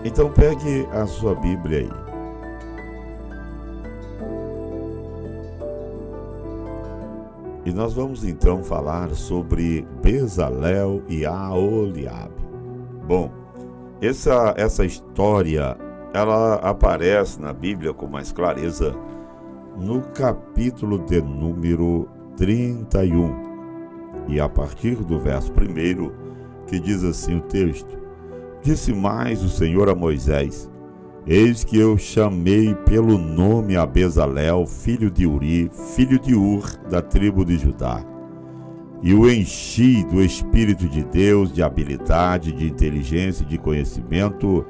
Então pegue a sua Bíblia aí. E nós vamos então falar sobre Bezalel e Aholiabe. Bom, essa história, ela aparece na Bíblia com mais clareza no capítulo de número 31. E a partir do verso 1, que diz assim o texto: Disse mais o Senhor a Moisés: Eis que eu chamei pelo nome a Bezalel, filho de Uri, filho de Ur, da tribo de Judá, e o enchi do Espírito de Deus, de habilidade, de inteligência e de conhecimento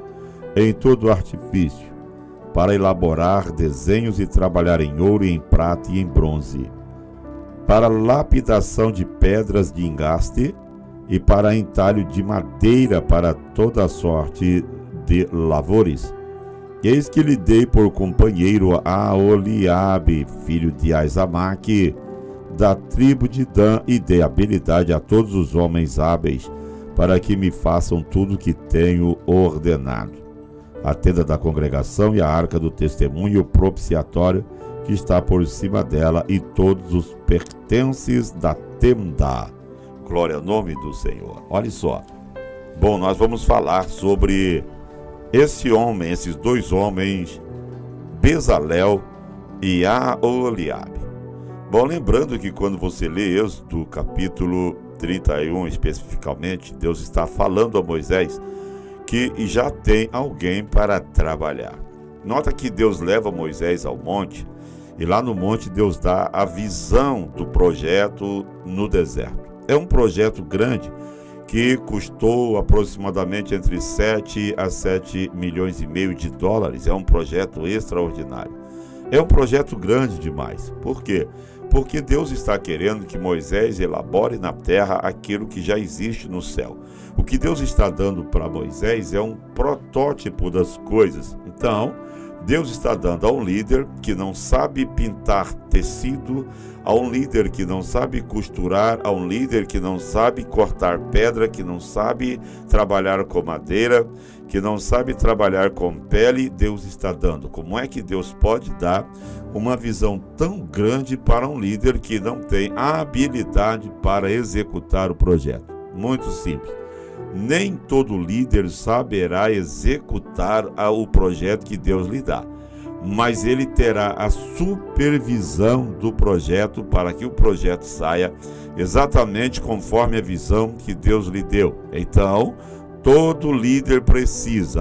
em todo artifício, para elaborar desenhos e trabalhar em ouro, em prata e em bronze, para lapidação de pedras de engaste e para entalho de madeira para toda sorte de lavores. Eis que lhe dei por companheiro a Aholiabe, filho de Aizamaque, da tribo de Dan, e dei habilidade a todos os homens hábeis, para que me façam tudo o que tenho ordenado. A tenda da congregação e a arca do testemunho e o propiciatório que está por cima dela e todos os pertences da tenda. Glória ao nome do Senhor. Olha só. Bom, nós vamos falar sobre esses dois homens, Bezalel e Aholiabe. Bom, lembrando que quando você lê Êxodo capítulo 31 especificamente, Deus está falando a Moisés que já tem alguém para trabalhar. Nota que Deus leva Moisés ao monte, e lá no monte Deus dá a visão do projeto no deserto. É um projeto grande que custou aproximadamente entre 7 a 7 milhões e meio de dólares. É um projeto extraordinário. É um projeto grande demais. Por quê? Porque Deus está querendo que Moisés elabore na terra aquilo que já existe no céu. O que Deus está dando para Moisés é um protótipo das coisas. Então, Deus está dando a um líder que não sabe pintar tecido, a um líder que não sabe costurar, a um líder que não sabe cortar pedra, que não sabe trabalhar com madeira, que não sabe trabalhar com pele. Deus está dando. Como é que Deus pode dar uma visão tão grande para um líder que não tem a habilidade para executar o projeto? Muito simples. Nem todo líder saberá executar o projeto que Deus lhe dá, mas ele terá a supervisão do projeto para que o projeto saia exatamente conforme a visão que Deus lhe deu. Então, todo líder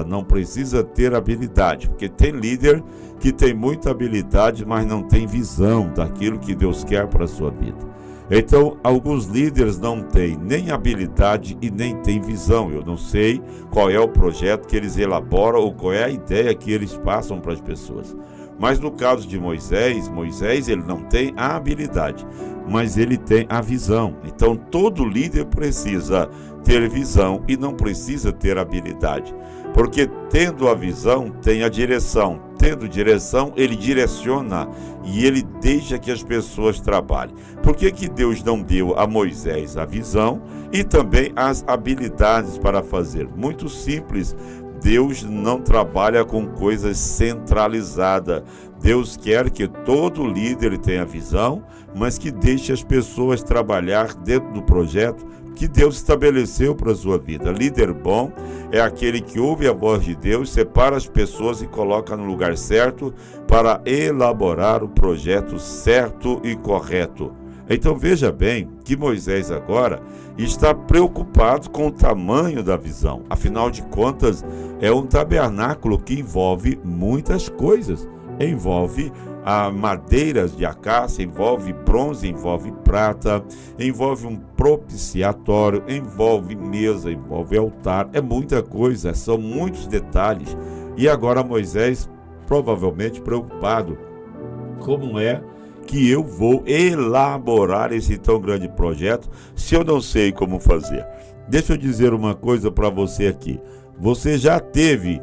não precisa ter habilidade, porque tem líder que tem muita habilidade, mas não tem visão daquilo que Deus quer para a sua vida. Então, alguns líderes não têm nem habilidade e nem têm visão. Eu não sei qual é o projeto que eles elaboram ou qual é a ideia que eles passam para as pessoas. Mas no caso de Moisés ele não tem a habilidade, mas ele tem a visão. Então, todo líder precisa ter visão e não precisa ter habilidade. Porque tendo a visão, tem a direção. Tendo direção, ele direciona e ele deixa que as pessoas trabalhem. Por que Deus não deu a Moisés a visão e também as habilidades para fazer? Muito simples. Deus não trabalha com coisas centralizadas. Deus quer que todo líder tenha visão, mas que deixe as pessoas trabalhar dentro do projeto que Deus estabeleceu para a sua vida. Líder bom é aquele que ouve a voz de Deus, separa as pessoas e coloca no lugar certo para elaborar o projeto certo e correto. Então veja bem que Moisés agora está preocupado com o tamanho da visão. Afinal de contas, é um tabernáculo que envolve muitas coisas. Envolve madeiras de acácia, envolve bronze, envolve prata, envolve um propiciatório, envolve mesa, envolve altar. É muita coisa, são muitos detalhes. E agora Moisés, provavelmente preocupado, como é que eu vou elaborar esse tão grande projeto se eu não sei como fazer? Deixa eu dizer uma coisa para você aqui. Você já teve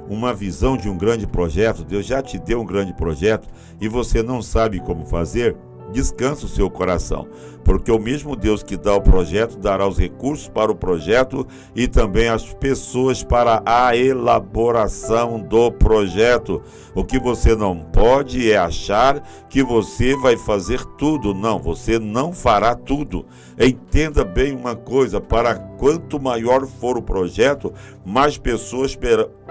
uma visão de um grande projeto? Deus já te deu um grande projeto e você não sabe como fazer? descansa o seu coração, porque o mesmo Deus que dá o projeto dará os recursos para o projeto e também as pessoas para a elaboração do projeto. O que você não pode é achar que você vai fazer tudo. Não, você não fará tudo. Entenda bem uma coisa: para quanto maior for o projeto, mais pessoas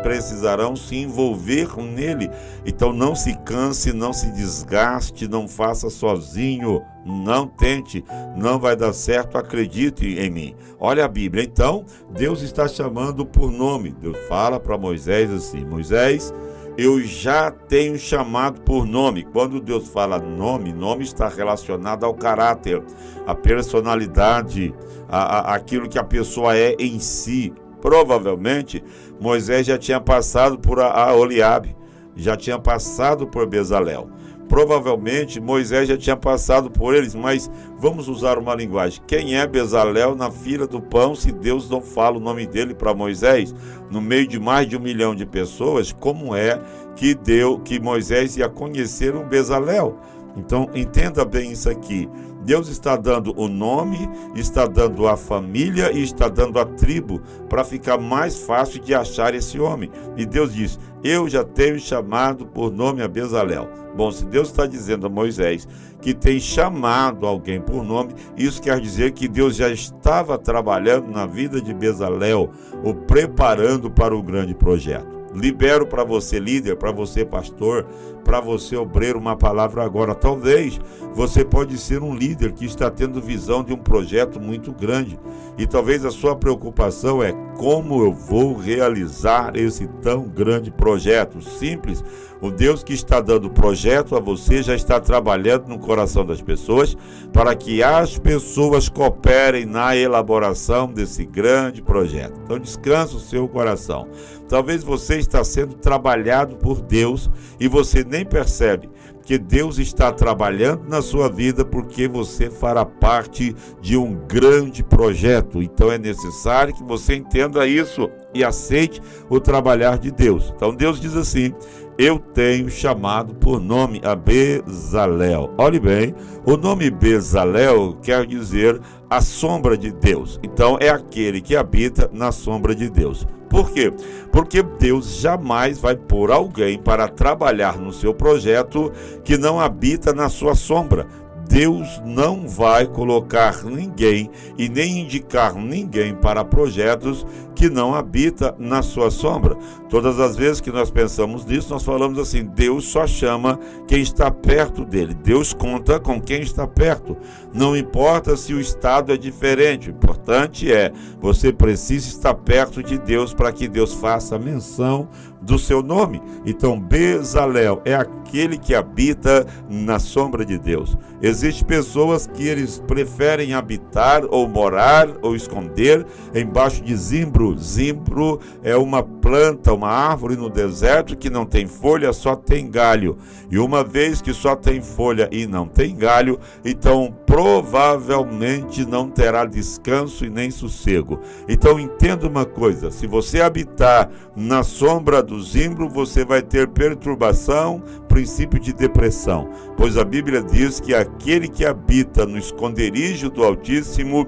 precisarão se envolver nele. Então não se canse, não se desgaste, não faça sozinho, não tente, não vai dar certo, acredite em mim. Olha a Bíblia, então Deus está chamando por nome. Deus fala para Moisés assim: Moisés, eu já tenho chamado por nome. Quando Deus fala nome, nome está relacionado ao caráter, à personalidade, aquilo que a pessoa é em si. Provavelmente Moisés já tinha passado por Aholiabe, já tinha passado por Bezalel. Provavelmente Moisés já tinha passado por eles, mas vamos usar uma linguagem. Quem é Bezalel na fila do pão, se Deus não fala o nome dele para Moisés? No meio de mais de 1 milhão de pessoas, como é que Moisés ia conhecer um Bezalel? Então, entenda bem isso aqui. Deus está dando o nome, está dando a família e está dando a tribo para ficar mais fácil de achar esse homem. E Deus diz: eu já tenho chamado por nome a Bezalel. Bom, se Deus está dizendo a Moisés que tem chamado alguém por nome, isso quer dizer que Deus já estava trabalhando na vida de Bezalel, o preparando para o grande projeto. Libero para você, líder, para você, pastor, para você, obreiro, uma palavra agora. Talvez você pode ser um líder que está tendo visão de um projeto muito grande e talvez a sua preocupação é: como eu vou realizar esse tão grande projeto? Simples. O Deus que está dando o projeto a você já está trabalhando no coração das pessoas para que as pessoas cooperem na elaboração desse grande projeto. Então descansa o seu coração. Talvez você está sendo trabalhado por Deus e você nem percebe que Deus está trabalhando na sua vida porque você fará parte de um grande projeto. Então é necessário que você entenda isso e aceite o trabalhar de Deus. Então Deus diz assim: eu tenho chamado por nome a Bezalel. Olhe bem, o nome Bezalel quer dizer a sombra de Deus. Então é aquele que habita na sombra de Deus. Por quê? Porque Deus jamais vai pôr alguém para trabalhar no seu projeto que não habita na sua sombra. Deus não vai colocar ninguém e nem indicar ninguém para projetos que não habita na sua sombra. Todas as vezes que nós pensamos nisso, nós falamos assim: Deus só chama quem está perto dele. Deus conta com quem está perto. Não importa se o estado é diferente. O importante é você precisa estar perto de Deus para que Deus faça menção do seu nome. Então Bezalel é aquele que habita na sombra de Deus. Existem pessoas que eles preferem habitar ou morar ou esconder embaixo de zimbro. Zimbro é uma planta, uma árvore no deserto que não tem folha, só tem galho. E uma vez que só tem folha e não tem galho, então provavelmente não terá descanso e nem sossego. Então entenda uma coisa: se você habitar na sombra do zimbro, você vai ter perturbação, princípio de depressão, pois a Bíblia diz que aquele que habita no esconderijo do Altíssimo,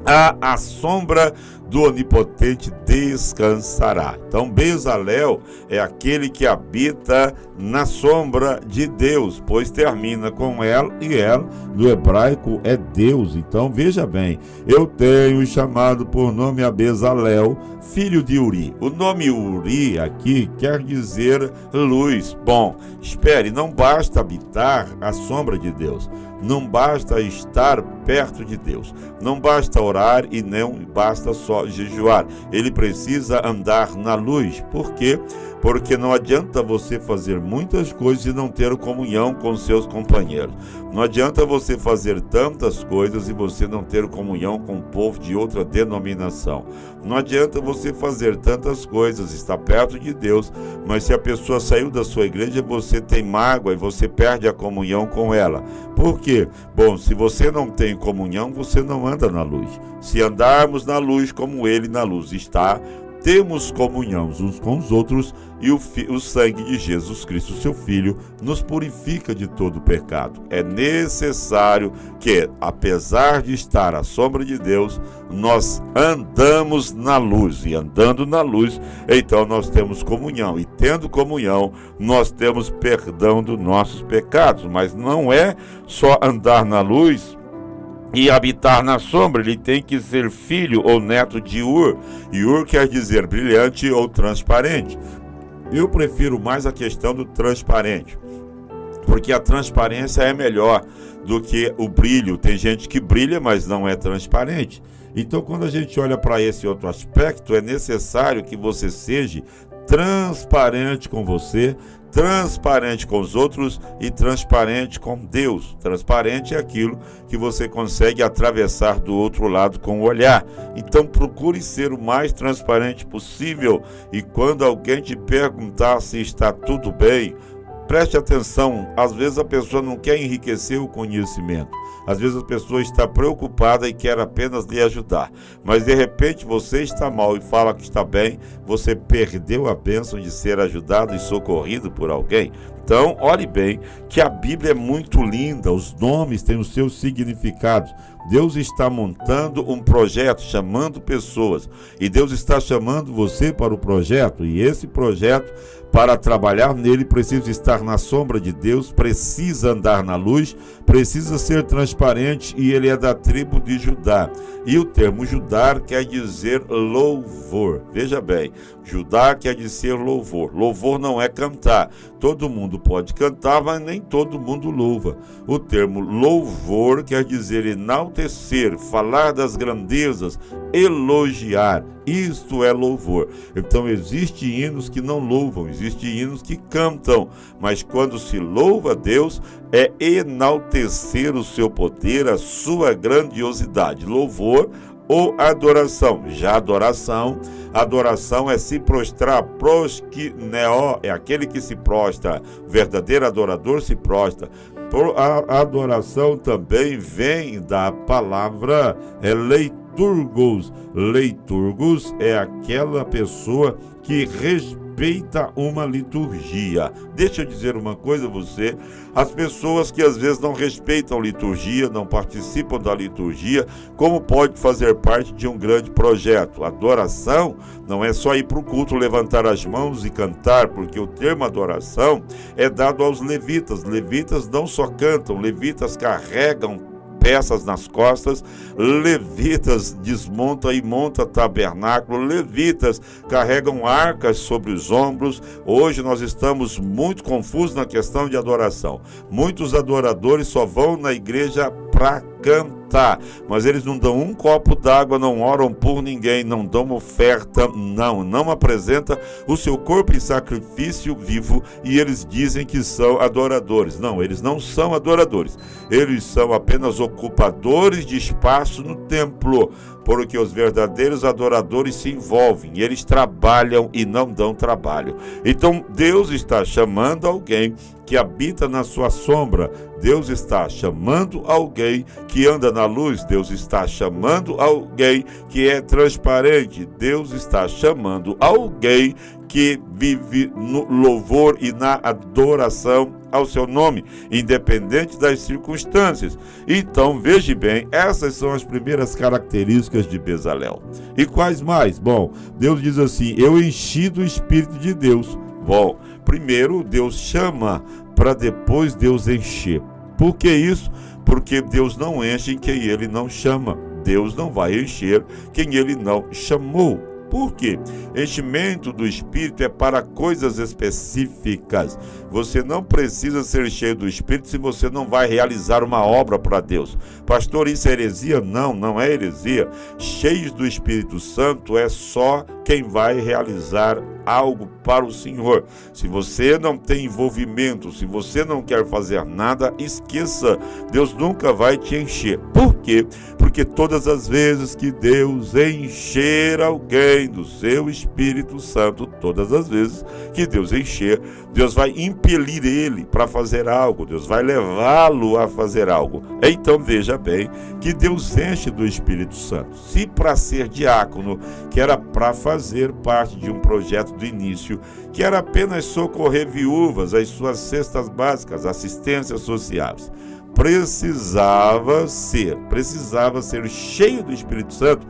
à sombra do Onipotente descansará. Então Bezalel é aquele que habita na sombra de Deus, pois termina com El, e El no hebraico é Deus. Então veja bem, eu tenho chamado por nome a Bezalel, filho de Uri. O nome Uri aqui quer dizer luz. Bom, espere, não basta habitar a sombra de Deus, não basta estar perto de Deus, não basta orar e não basta só jejuar. Ele precisa andar na luz. Por quê? Porque não adianta você fazer muitas coisas e não ter comunhão com seus companheiros. Não adianta você fazer tantas coisas e você não ter comunhão com o povo de outra denominação. Não adianta você fazer tantas coisas, estar perto de Deus, mas se a pessoa saiu da sua igreja, você tem mágoa e você perde a comunhão com ela. Por quê? Bom, se você não tem comunhão, você não anda na luz. Se andarmos na luz como ele na luz está, temos comunhão uns com os outros, e o sangue de Jesus Cristo, seu Filho, nos purifica de todo pecado. É necessário que, apesar de estar à sombra de Deus, nós andamos na luz, e andando na luz, então nós temos comunhão, e tendo comunhão, nós temos perdão dos nossos pecados. Mas não é só andar na luz e habitar na sombra, ele tem que ser filho ou neto de Ur, e Ur quer dizer brilhante ou transparente. Eu prefiro mais a questão do transparente, porque a transparência é melhor do que o brilho. Tem gente que brilha, mas não é transparente. Então, quando a gente olha para esse outro aspecto, é necessário que você seja transparente com você, transparente com os outros e transparente com Deus. Transparente é aquilo que você consegue atravessar do outro lado com o olhar. Então procure ser o mais transparente possível, e quando alguém te perguntar se está tudo bem, preste atenção. Às vezes a pessoa não quer enriquecer o conhecimento. Às vezes a pessoa está preocupada e quer apenas lhe ajudar. Mas de repente você está mal e fala que está bem, você perdeu a bênção de ser ajudado e socorrido por alguém. Então, olhe bem que a Bíblia é muito linda, os nomes têm os seus significados. Deus está montando um projeto, chamando pessoas, e Deus está chamando você para o projeto, e esse projeto, para trabalhar nele, precisa estar na sombra de Deus, precisa andar na luz, precisa ser transparente, e ele é da tribo de Judá. E o termo Judá quer dizer louvor. Veja bem, Judá quer dizer louvor. Louvor não é cantar. Todo mundo pode cantar, mas nem todo mundo louva. O termo louvor quer dizer enaltecer, falar das grandezas, elogiar. Isto é louvor. Então existem hinos que não louvam, existem hinos que cantam, mas quando se louva a Deus, é enaltecer o seu poder, a sua grandiosidade. Louvor ou adoração. Já adoração é se prostrar, proskineo, é aquele que se prostra, o verdadeiro adorador se prostra. A adoração também vem da palavra leiturgos. Leiturgos é aquela pessoa que respeita uma liturgia. Deixa eu dizer uma coisa a você: as pessoas que às vezes não respeitam liturgia, não participam da liturgia, como pode fazer parte de um grande projeto? Adoração não é só ir para o culto, levantar as mãos e cantar, porque o termo adoração é dado aos levitas. Levitas não só cantam, levitas carregam peças nas costas, levitas desmontam e montam tabernáculo, levitas carregam arcas sobre os ombros. Hoje nós estamos muito confusos na questão de adoração. Muitos adoradores só vão na igreja para cantar, mas eles não dão um copo d'água, não oram por ninguém, não dão oferta, não apresentam o seu corpo em sacrifício vivo, e eles dizem que são adoradores. Não, eles não são adoradores, eles são apenas ocupadores de espaço no templo, porque os verdadeiros adoradores se envolvem, e eles trabalham e não dão trabalho. Então Deus está chamando alguém que habita na sua sombra, Deus está chamando alguém que anda na luz, Deus está chamando alguém que é transparente, Deus está chamando alguém que vive no louvor e na adoração ao seu nome, independente das circunstâncias. Então, veja bem, essas são as primeiras características de Bezalel. E quais mais? Bom, Deus diz assim: eu enchi do Espírito de Deus. Bom, primeiro Deus chama, para depois Deus encher. Por que isso? Porque Deus não enche quem Ele não chama. Deus não vai encher quem Ele não chamou. Por quê? Enchimento do Espírito é para coisas específicas. Você não precisa ser cheio do Espírito se você não vai realizar uma obra para Deus. Pastor, isso é heresia? Não, não é heresia. Cheios do Espírito Santo é só quem vai realizar algo para o Senhor. Se você não tem envolvimento, se você não quer fazer nada, esqueça, Deus nunca vai te encher. Por quê? Porque todas as vezes que Deus encher alguém do seu Espírito Santo, todas as vezes que Deus encher, Deus vai impelir ele para fazer algo, Deus vai levá-lo a fazer algo. Então veja bem que Deus enche do Espírito Santo. Se para ser diácono, que era para fazer parte de um projeto do início, que era apenas socorrer viúvas, as suas cestas básicas, assistências sociais, precisava ser cheio do Espírito Santo.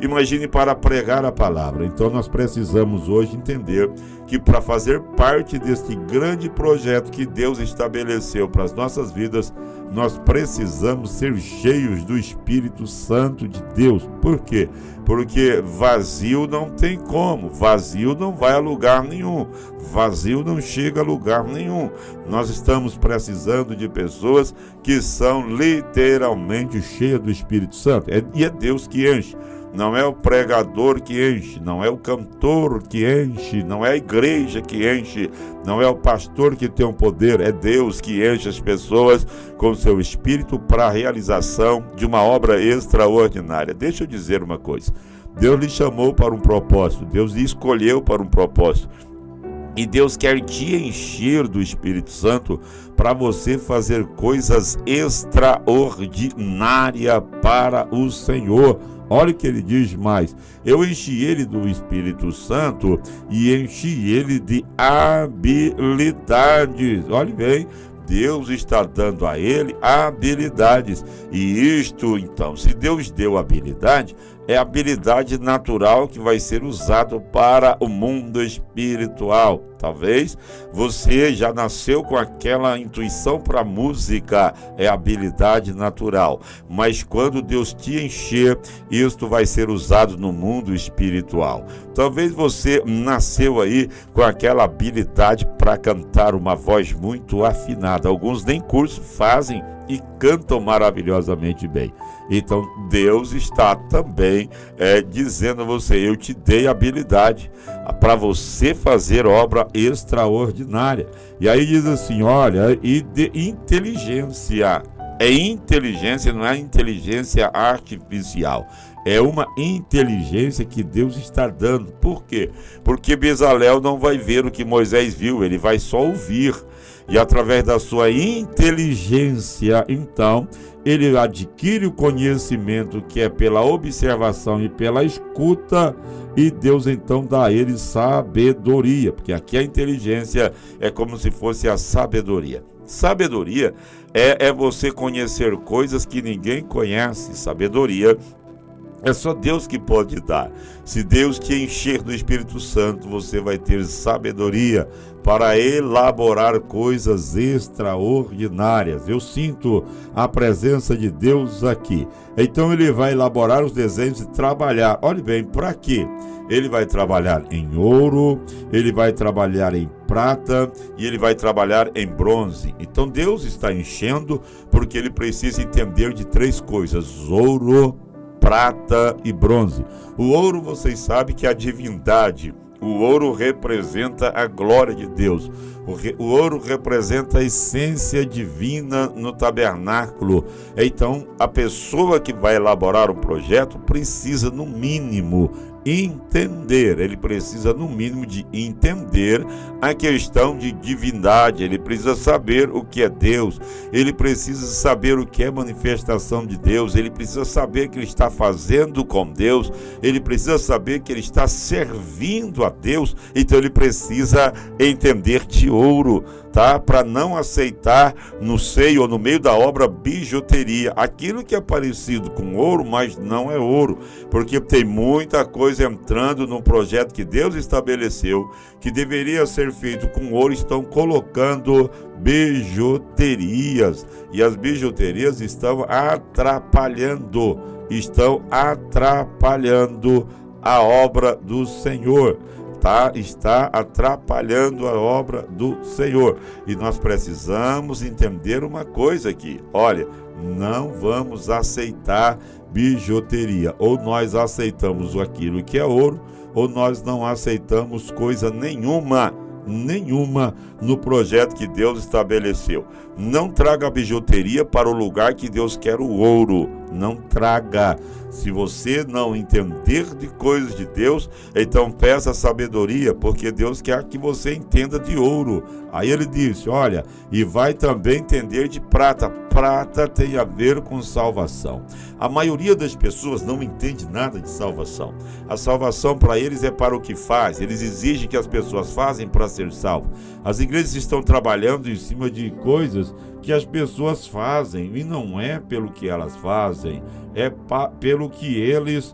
Imagine para pregar a palavra. Então nós precisamos hoje entender que para fazer parte deste grande projeto que Deus estabeleceu para as nossas vidas, nós precisamos ser cheios do Espírito Santo de Deus. Por quê? Porque vazio não tem como, vazio não vai a lugar nenhum, vazio não chega a lugar nenhum. Nós estamos precisando de pessoas que são literalmente cheias do Espírito Santo, e é Deus que enche. Não é o pregador que enche, não é o cantor que enche, não é a igreja que enche, não é o pastor que tem o poder, é Deus que enche as pessoas com seu Espírito para a realização de uma obra extraordinária. Deixa eu dizer uma coisa, Deus lhe chamou para um propósito, Deus lhe escolheu para um propósito. E Deus quer te encher do Espírito Santo para você fazer coisas extraordinárias para o Senhor. Olha o que ele diz mais: eu enchi ele do Espírito Santo e enchi ele de habilidades. Olhe bem, Deus está dando a ele habilidades. E isto, então, se Deus deu habilidade, é habilidade natural que vai ser usado para o mundo espiritual. Talvez você já nasceu com aquela intuição para música, é habilidade natural. Mas quando Deus te encher, isto vai ser usado no mundo espiritual. Talvez você nasceu aí com aquela habilidade para cantar uma voz muito afinada. Alguns nem curso fazem e cantam maravilhosamente bem. Então Deus está também dizendo a você: eu te dei habilidade para você fazer obra extraordinária. E aí diz assim, olha, e de inteligência. É inteligência, não é inteligência artificial. É uma inteligência que Deus está dando. Por quê? Porque Bezalel não vai ver o que Moisés viu, ele vai só ouvir. E através da sua inteligência, então, ele adquire o conhecimento que é pela observação e pela escuta, e Deus então dá a ele sabedoria, porque aqui a inteligência é como se fosse a sabedoria. Sabedoria é você conhecer coisas que ninguém conhece. Sabedoria é só Deus que pode dar. Se Deus te encher do Espírito Santo, você vai ter sabedoria para elaborar coisas extraordinárias. Eu sinto a presença de Deus aqui. Então ele vai elaborar os desenhos e trabalhar. Olhe bem, para quê? Ele vai trabalhar em ouro, ele vai trabalhar em prata e ele vai trabalhar em bronze. Então Deus está enchendo porque ele precisa entender de três coisas: ouro, prata e bronze. O ouro, vocês sabem que é a divindade. O ouro representa a glória de Deus. O ouro representa a essência divina no tabernáculo. Então, a pessoa que vai elaborar um projeto precisa, no mínimo, entender. Ele precisa, no mínimo, de entender a questão de divindade. Ele precisa saber o que é Deus. Ele precisa saber o que é manifestação de Deus. Ele precisa saber que ele está fazendo com Deus. Ele precisa saber que ele está servindo a Deus. Então ele precisa entender de ouro, tá? Para não aceitar no seio ou no meio da obra bijuteria, aquilo que é parecido com ouro, mas não é ouro, porque tem muita coisa entrando no projeto que Deus estabeleceu, que deveria ser feito com ouro, estão colocando bijuterias, e as bijuterias estão atrapalhando a obra do Senhor. Está atrapalhando a obra do Senhor. E nós precisamos entender uma coisa aqui. Olha, não vamos aceitar bijuteria. Ou nós aceitamos aquilo que é ouro, ou nós não aceitamos coisa nenhuma no projeto que Deus estabeleceu. Não traga a bijuteria para o lugar que Deus quer o ouro. Não traga. Se você não entender de coisas de Deus, então peça sabedoria, porque Deus quer que você entenda de ouro. Aí ele disse, olha, e vai também entender de prata. Prata tem a ver com salvação. A maioria das pessoas não entende nada de salvação. A salvação para eles é para o que faz. Eles exigem que as pessoas fazem para ser salvo. As igrejas estão trabalhando em cima de coisas que as pessoas fazem, e não é pelo que elas fazem, é pelo que eles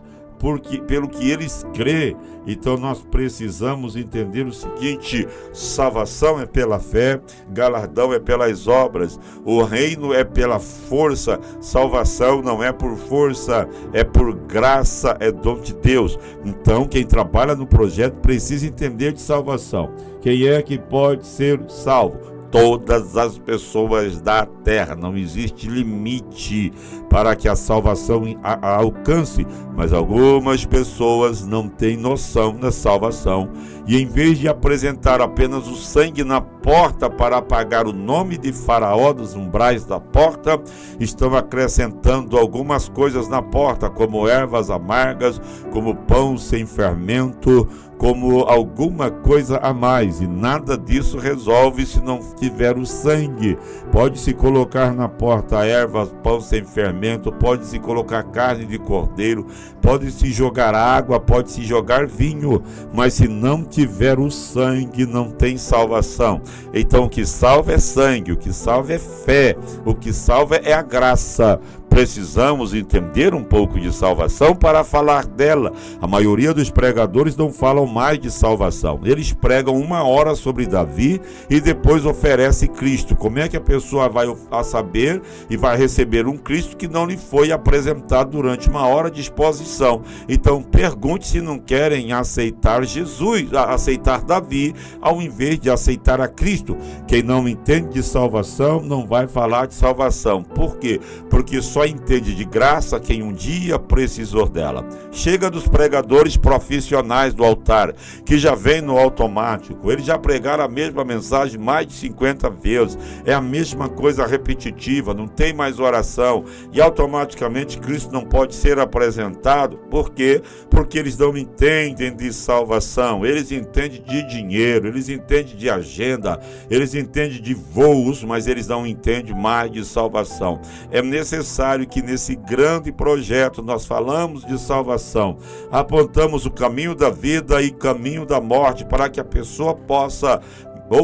crê. Então nós precisamos entender o seguinte: salvação é pela fé, galardão é pelas obras, o reino é pela força, salvação não é por força, é por graça, é dom de Deus. Então quem trabalha no projeto precisa entender de salvação. Quem é que pode ser salvo? Todas as pessoas da terra. Não existe limite para que a salvação alcance, mas algumas pessoas não têm noção da salvação e, em vez de apresentar apenas o sangue na porta para apagar o nome de Faraó dos umbrais da porta, estão acrescentando algumas coisas na porta, como ervas amargas, como pão sem fermento, como alguma coisa a mais, e nada disso resolve se não tiver o sangue. Pode-se colocar na porta ervas, pão sem fermento, pode-se colocar carne de cordeiro, pode-se jogar água, pode-se jogar vinho, mas se não tiver o sangue, não tem salvação. Então o que salva é sangue, o que salva é fé, o que salva é a graça. Precisamos entender um pouco de salvação para falar dela. A maioria dos pregadores não falam mais de salvação. Eles pregam 1 hora sobre Davi e depois oferece Cristo. Como é que a pessoa vai saber e vai receber um Cristo que não lhe foi apresentado durante 1 hora de exposição? Então pergunte se não querem aceitar Jesus, aceitar Davi, ao invés de aceitar a Cristo. Quem não entende de salvação não vai falar de salvação. Por quê? Porque só entende de graça quem um dia precisou dela. Chega dos pregadores profissionais do altar, que já vem no automático. Eles já pregaram a mesma mensagem mais de 50 vezes. É a mesma coisa repetitiva, não tem mais oração. E automaticamente Cristo não pode ser apresentado. Por quê? Porque eles não entendem de salvação. Eles entendem de dinheiro, eles entendem de agenda, eles entendem de voos, mas eles não entendem mais de salvação. É necessário que nesse grande projeto nós falamos de salvação, apontamos o caminho da vida e caminho da morte para que a pessoa possa,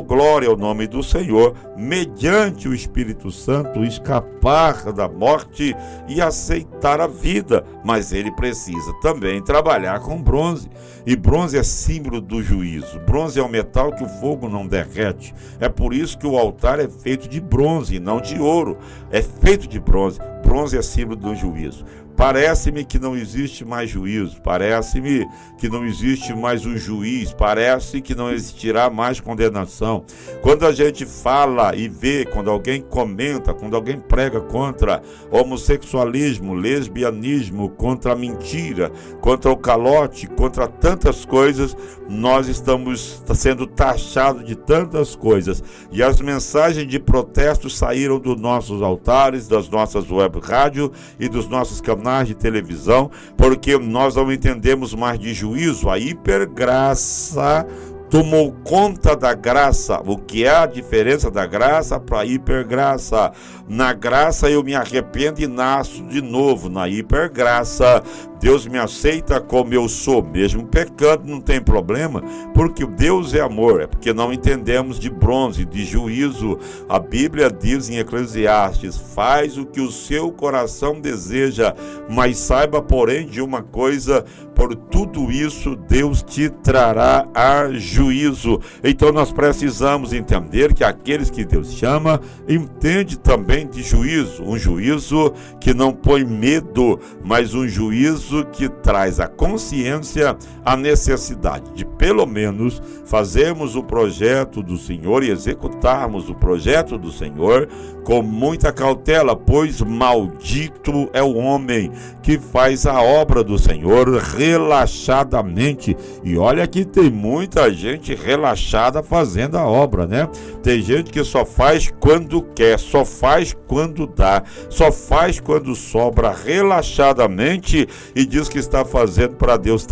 glória ao nome do Senhor, mediante o Espírito Santo, escapar da morte e aceitar a vida. Mas ele precisa também trabalhar com bronze. E bronze é símbolo do juízo. Bronze é um metal que o fogo não derrete. É por isso que o altar é feito de bronze e não de ouro. É feito de bronze. Bronze é símbolo do juízo. Parece-me que não existe mais juízo, parece-me que não existe mais um juiz, parece que não existirá mais condenação. Quando a gente fala e vê, quando alguém comenta, quando alguém prega contra homossexualismo, lesbianismo, contra a mentira, contra o calote, contra tantas coisas, nós estamos sendo taxados de tantas coisas. E as mensagens de protesto saíram dos nossos altares, das nossas web rádio e dos nossos canais de televisão, porque nós não entendemos mais de juízo. A hipergraça tomou conta da graça. O que é a diferença da graça para a hipergraça? Na graça eu me arrependo e nasço de novo. Na hipergraça, Deus me aceita como eu sou, mesmo pecando não tem problema, porque Deus é amor. É porque não entendemos de bronze, de juízo. A Bíblia diz em Eclesiastes: faz o que o seu coração deseja, mas saiba, porém, de uma coisa: por tudo isso Deus te trará a juízo. Então nós precisamos entender que aqueles que Deus chama, entende também vem de juízo, um juízo que não põe medo, mas um juízo que traz à consciência a necessidade de, pelo menos, fazermos o projeto do Senhor e executarmos o projeto do Senhor com muita cautela, pois maldito é o homem que faz a obra do Senhor relaxadamente. E olha que tem muita gente relaxada fazendo a obra, né? Tem gente que só faz quando quer, só faz quando dá, só faz quando sobra relaxadamente e diz que está fazendo para Deus.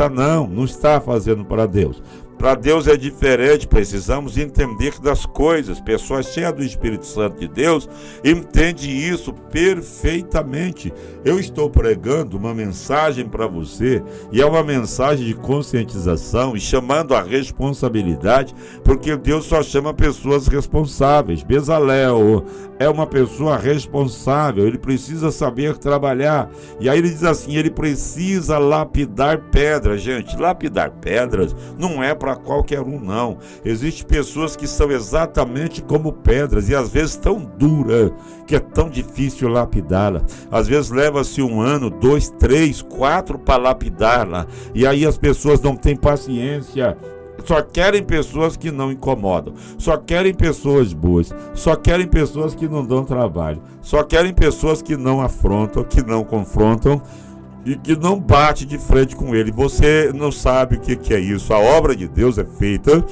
Não está fazendo para Deus. Para Deus é diferente, precisamos entender das coisas. Pessoas cheias do Espírito Santo de Deus entendem isso perfeitamente. Eu estou pregando uma mensagem para você e é uma mensagem de conscientização e chamando a responsabilidade, porque Deus só chama pessoas responsáveis. Bezalel é uma pessoa responsável, ele precisa saber trabalhar. E aí ele diz assim, ele precisa lapidar pedras. Gente, lapidar pedras não é para qualquer um, não. Existem pessoas que são exatamente como pedras e às vezes tão dura que é tão difícil lapidá-la. Às vezes leva-se 1 ano, 2, 3, 4 para lapidá-la, e aí as pessoas não têm paciência. Só querem pessoas que não incomodam, só querem pessoas boas, só querem pessoas que não dão trabalho, só querem pessoas que não afrontam, que não confrontam e que não bate de frente com ele. Você não sabe o que é isso. A obra de Deus é feita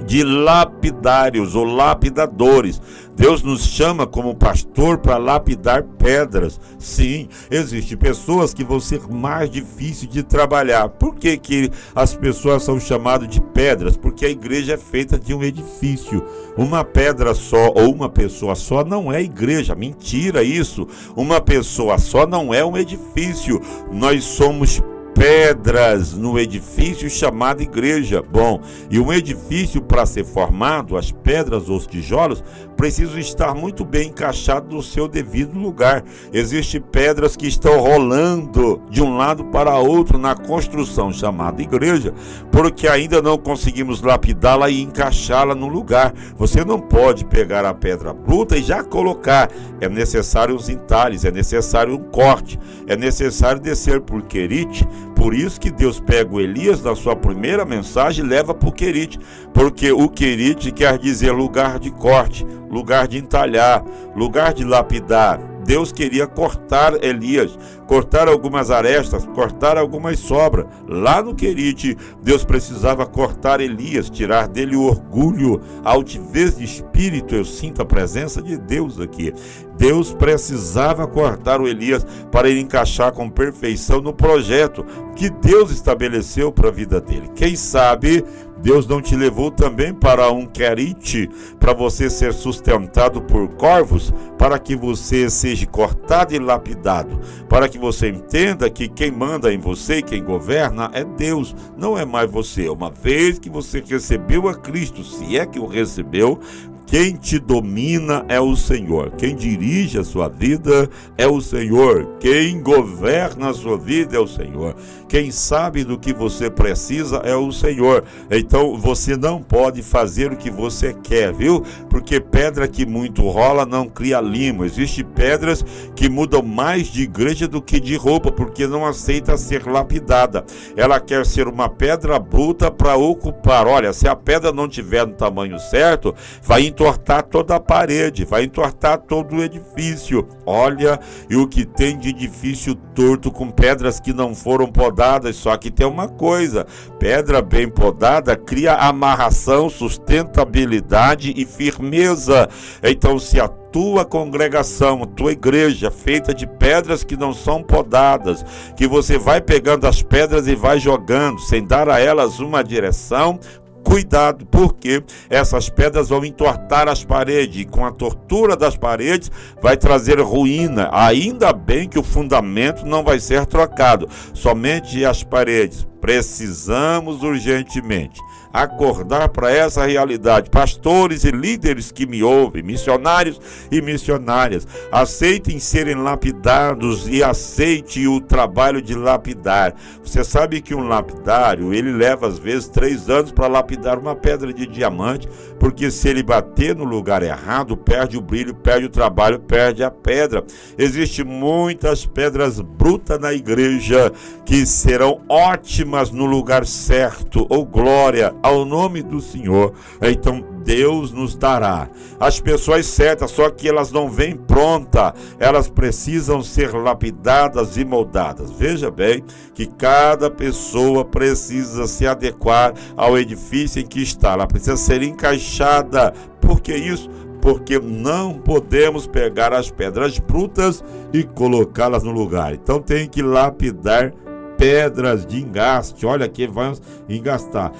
de lapidários ou lapidadores. Deus nos chama como pastor para lapidar pedras. Sim, existem pessoas que vão ser mais difíceis de trabalhar. Por que as pessoas são chamadas de pedras? Porque a igreja é feita de um edifício. Uma pedra só ou uma pessoa só não é igreja. Mentira isso. Uma pessoa só não é um edifício. Nós somos pedras no edifício chamado igreja. Bom, e um edifício, para ser formado, as pedras ou os tijolos precisam estar muito bem encaixados no seu devido lugar. Existem pedras que estão rolando de um lado para outro na construção chamada igreja, porque ainda não conseguimos lapidá-la e encaixá-la no lugar. Você não pode pegar a pedra bruta e já colocar. É necessário os entalhes, é necessário um corte, é necessário descer por querite. Por isso que Deus pega o Elias na sua primeira mensagem e leva para o querite, porque o querite quer dizer lugar de corte, lugar de entalhar, lugar de lapidar. Deus queria cortar Elias, cortar algumas arestas, cortar algumas sobras. Lá no querite, Deus precisava cortar Elias, tirar dele o orgulho, a altivez de espírito. Eu sinto a presença de Deus aqui. Deus precisava cortar o Elias para ele encaixar com perfeição no projeto que Deus estabeleceu para a vida dele. Quem sabe Deus não te levou também para um querite, para você ser sustentado por corvos, para que você seja cortado e lapidado, para que você entenda que quem manda em você e quem governa é Deus, não é mais você. Uma vez que você recebeu a Cristo, se é que o recebeu, quem te domina é o Senhor. Quem dirige a sua vida é o Senhor. Quem governa a sua vida é o Senhor. Quem sabe do que você precisa é o Senhor. Então você não pode fazer o que você quer, viu? Porque pedra que muito rola não cria limo. Existem pedras que mudam mais de igreja do que de roupa, porque não aceita ser lapidada. Ela quer ser uma pedra bruta para ocupar. Olha, se a pedra não tiver no tamanho certo, vai entortar toda a parede, vai entortar todo o edifício. Olha, e o que tem de edifício torto com pedras que não foram podadas. Só que tem uma coisa: pedra bem podada cria amarração, sustentabilidade e firmeza. Então, se a tua congregação, a tua igreja feita de pedras que não são podadas, que você vai pegando as pedras e vai jogando sem dar a elas uma direção, cuidado, porque essas pedras vão entortar as paredes, e com a tortura das paredes vai trazer ruína. Ainda bem que o fundamento não vai ser trocado, somente as paredes. Precisamos urgentemente acordar para essa realidade. Pastores e líderes que me ouvem, missionários e missionárias, aceitem serem lapidados e aceite o trabalho de lapidar. Você sabe que um lapidário, ele leva às vezes 3 anos para lapidar uma pedra de diamante, porque se ele bater no lugar errado, perde o brilho, perde o trabalho, perde a pedra. Existem muitas pedras brutas na igreja que serão ótimas no lugar certo. Oh, glória ao nome do Senhor. Então Deus nos dará as pessoas certas, só que elas não vêm prontas, elas precisam ser lapidadas e moldadas. Veja bem que cada pessoa precisa se adequar ao edifício em que está, ela precisa ser encaixada. Por que isso? Porque não podemos pegar as pedras brutas e colocá-las no lugar. Então tem que lapidar pedras de engaste, olha que vamos engastar,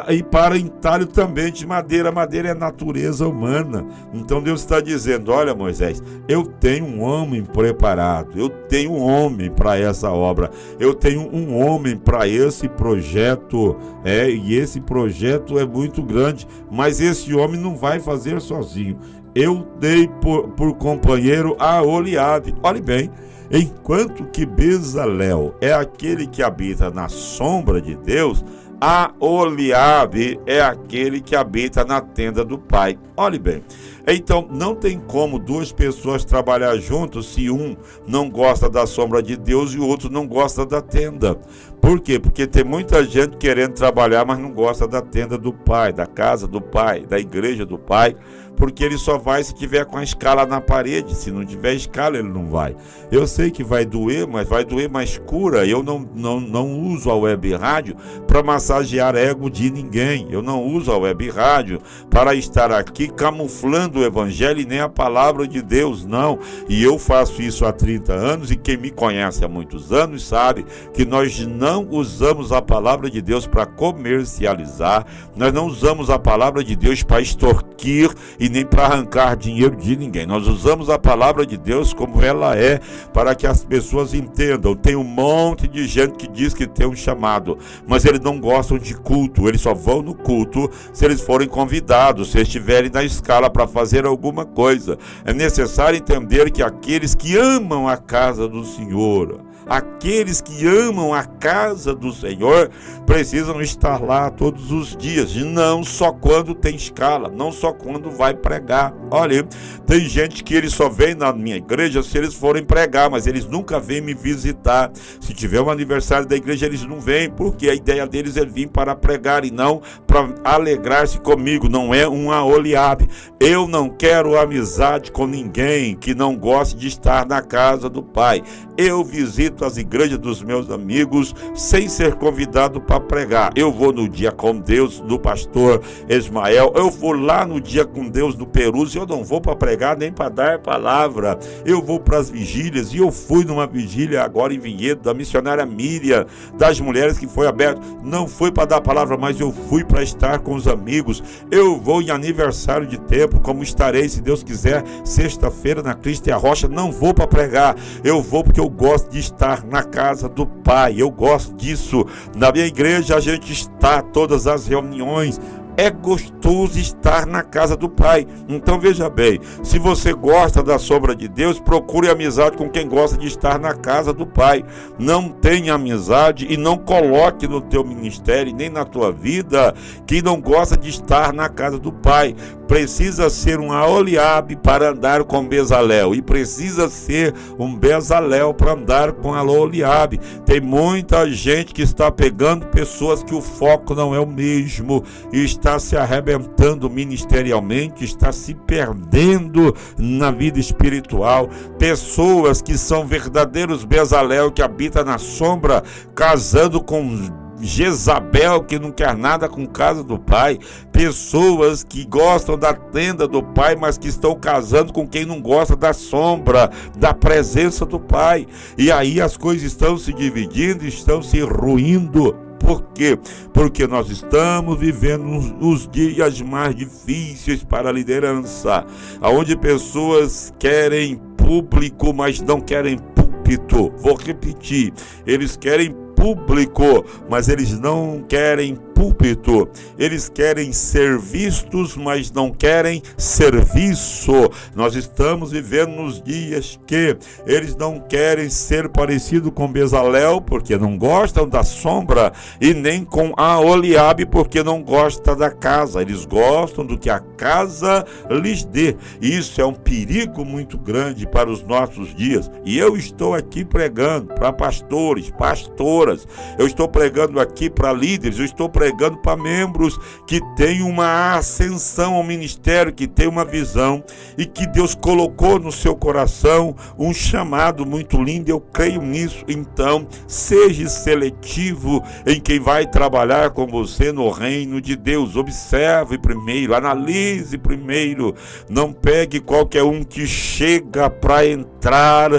e para entalho também de madeira. Madeira é natureza humana. Então Deus está dizendo: olha, Moisés, eu tenho um homem preparado, eu tenho um homem para essa obra, eu tenho um homem para esse projeto, e esse projeto é muito grande, mas esse homem não vai fazer sozinho. Eu dei por companheiro a Aholiabe. Olhe bem, enquanto que Bezalel é aquele que habita na sombra de Deus, Aholiabe é aquele que habita na tenda do Pai. Olhe bem, então não tem como 2 pessoas trabalhar juntos se um não gosta da sombra de Deus e o outro não gosta da tenda. Por quê? Porque tem muita gente querendo trabalhar, mas não gosta da tenda do Pai, da casa do Pai, da igreja do Pai, porque ele só vai se tiver com a escala na parede. Se não tiver escala, ele não vai. Eu sei que vai doer, mas vai doer mais cura. Eu não uso a web rádio para massagear ego de ninguém. Eu não uso a web rádio para estar aqui camuflando o evangelho e nem a palavra de Deus, não. E eu faço isso há 30 anos, e quem me conhece há muitos anos sabe que nós não usamos a palavra de Deus para comercializar, nós não usamos a palavra de Deus para extorquir e nem para arrancar dinheiro de ninguém. Nós usamos a palavra de Deus como ela é, para que as pessoas entendam. Tem um monte de gente que diz que tem um chamado, mas eles não gostam de culto. Eles só vão no culto se eles forem convidados, se estiverem na escala para fazer alguma coisa. É necessário entender que aqueles que amam a casa do Senhor, aqueles que amam a casa do Senhor, precisam estar lá todos os dias, não só quando tem escala, não só quando vai pregar. Olha, tem gente que eles só vem na minha igreja se eles forem pregar, mas eles nunca vêm me visitar. Se tiver um aniversário da igreja, eles não vêm, porque a ideia deles é vir para pregar e não para alegrar-se comigo. Não é um Aholiabe. Eu não quero amizade com ninguém que não goste de estar na casa do Pai. Eu visito as igrejas dos meus amigos sem ser convidado para pregar. Eu vou no dia com Deus do pastor Ismael, eu vou lá no dia com Deus do Perus, eu não vou para pregar nem para dar palavra. Eu vou para as vigílias, e eu fui numa vigília agora em Vinhedo da missionária Miriam, das mulheres, que foi aberto. Não foi para dar palavra, mas eu fui para estar com os amigos. Eu vou em aniversário de tempo, como estarei, se Deus quiser, sexta-feira na Cristo e a Rocha. Não vou para pregar, eu vou porque eu gosto de estar na casa do Pai. Eu gosto disso. Na minha igreja a gente está todas as reuniões. É gostoso estar na casa do Pai. Então veja bem, se você gosta da sombra de Deus, procure amizade com quem gosta de estar na casa do Pai. Não tenha amizade e não coloque no teu ministério nem na tua vida quem não gosta de estar na casa do Pai. Precisa ser um Aholiabe para andar com Bezalel, e precisa ser um Bezalel para andar com Aholiabe. Tem muita gente que está pegando pessoas que o foco não é o mesmo, e está se arrebentando ministerialmente, está se perdendo na vida espiritual. Pessoas que são verdadeiros Bezalel, que habitam na sombra, casando com Jezabel, que não quer nada com casa do Pai. Pessoas que gostam da tenda do Pai, mas que estão casando com quem não gosta da sombra, da presença do Pai. E aí as coisas estão se dividindo, estão se ruindo. Por quê? Porque nós estamos vivendo os dias mais difíceis para a liderança, onde pessoas querem público, mas não querem púlpito. Vou repetir, eles querem público, mas eles não querem púlpito. Eles querem ser vistos, mas não querem serviço. Nós estamos vivendo nos dias que eles não querem ser parecido com Bezalel, porque não gostam da sombra, e nem com Aholiabe, porque não gostam da casa. Eles gostam do que a casa lhes dê. Isso é um perigo muito grande para os nossos dias. E eu estou aqui pregando para pastores, pastoras, eu estou pregando aqui para líderes, eu estou pregando para membros que têm uma ascensão ao ministério, que têm uma visão e que Deus colocou no seu coração um chamado muito lindo. Eu creio nisso. Então, seja seletivo em quem vai trabalhar com você no reino de Deus. Observe primeiro, analise primeiro. Não pegue qualquer um que chega para entrar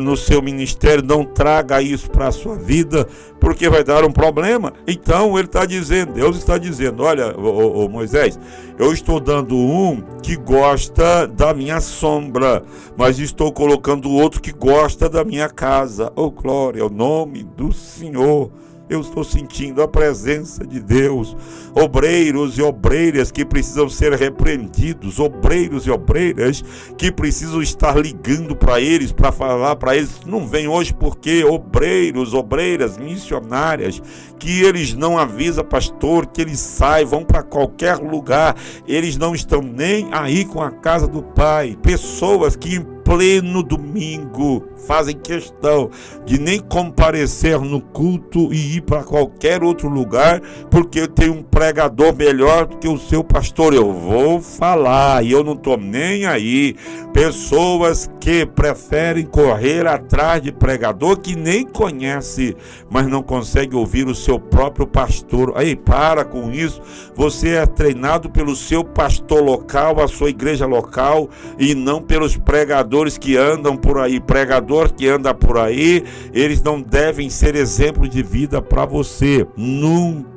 no seu ministério. Não traga isso para a sua vida, porque vai dar um problema. Então ele está dizendo, Deus está dizendo: olha, Moisés, eu estou dando um que gosta da minha sombra, mas estou colocando outro que gosta da minha casa. Oh, glória ao nome do Senhor. Eu estou sentindo a presença de Deus. Obreiros e obreiras que precisam ser repreendidos, obreiros e obreiras que precisam estar ligando para eles, para falar para eles: não vem hoje porque obreiros, obreiras, missionárias, que eles não avisam pastor, que eles saem, vão para qualquer lugar, eles não estão nem aí com a casa do Pai. Pessoas que em pleno domingo fazem questão de nem comparecer no culto e ir para qualquer outro lugar, porque tem um pregador melhor do que o seu pastor. Eu vou falar e eu não estou nem aí. Pessoas que preferem correr atrás de pregador que nem conhece, mas não consegue ouvir o seu próprio pastor. Aí, para com isso. Você é treinado pelo seu pastor local, a sua igreja local, e não pelos pregadores que andam por aí. Pregador que anda por aí, eles não devem ser exemplo de vida para você. Nunca.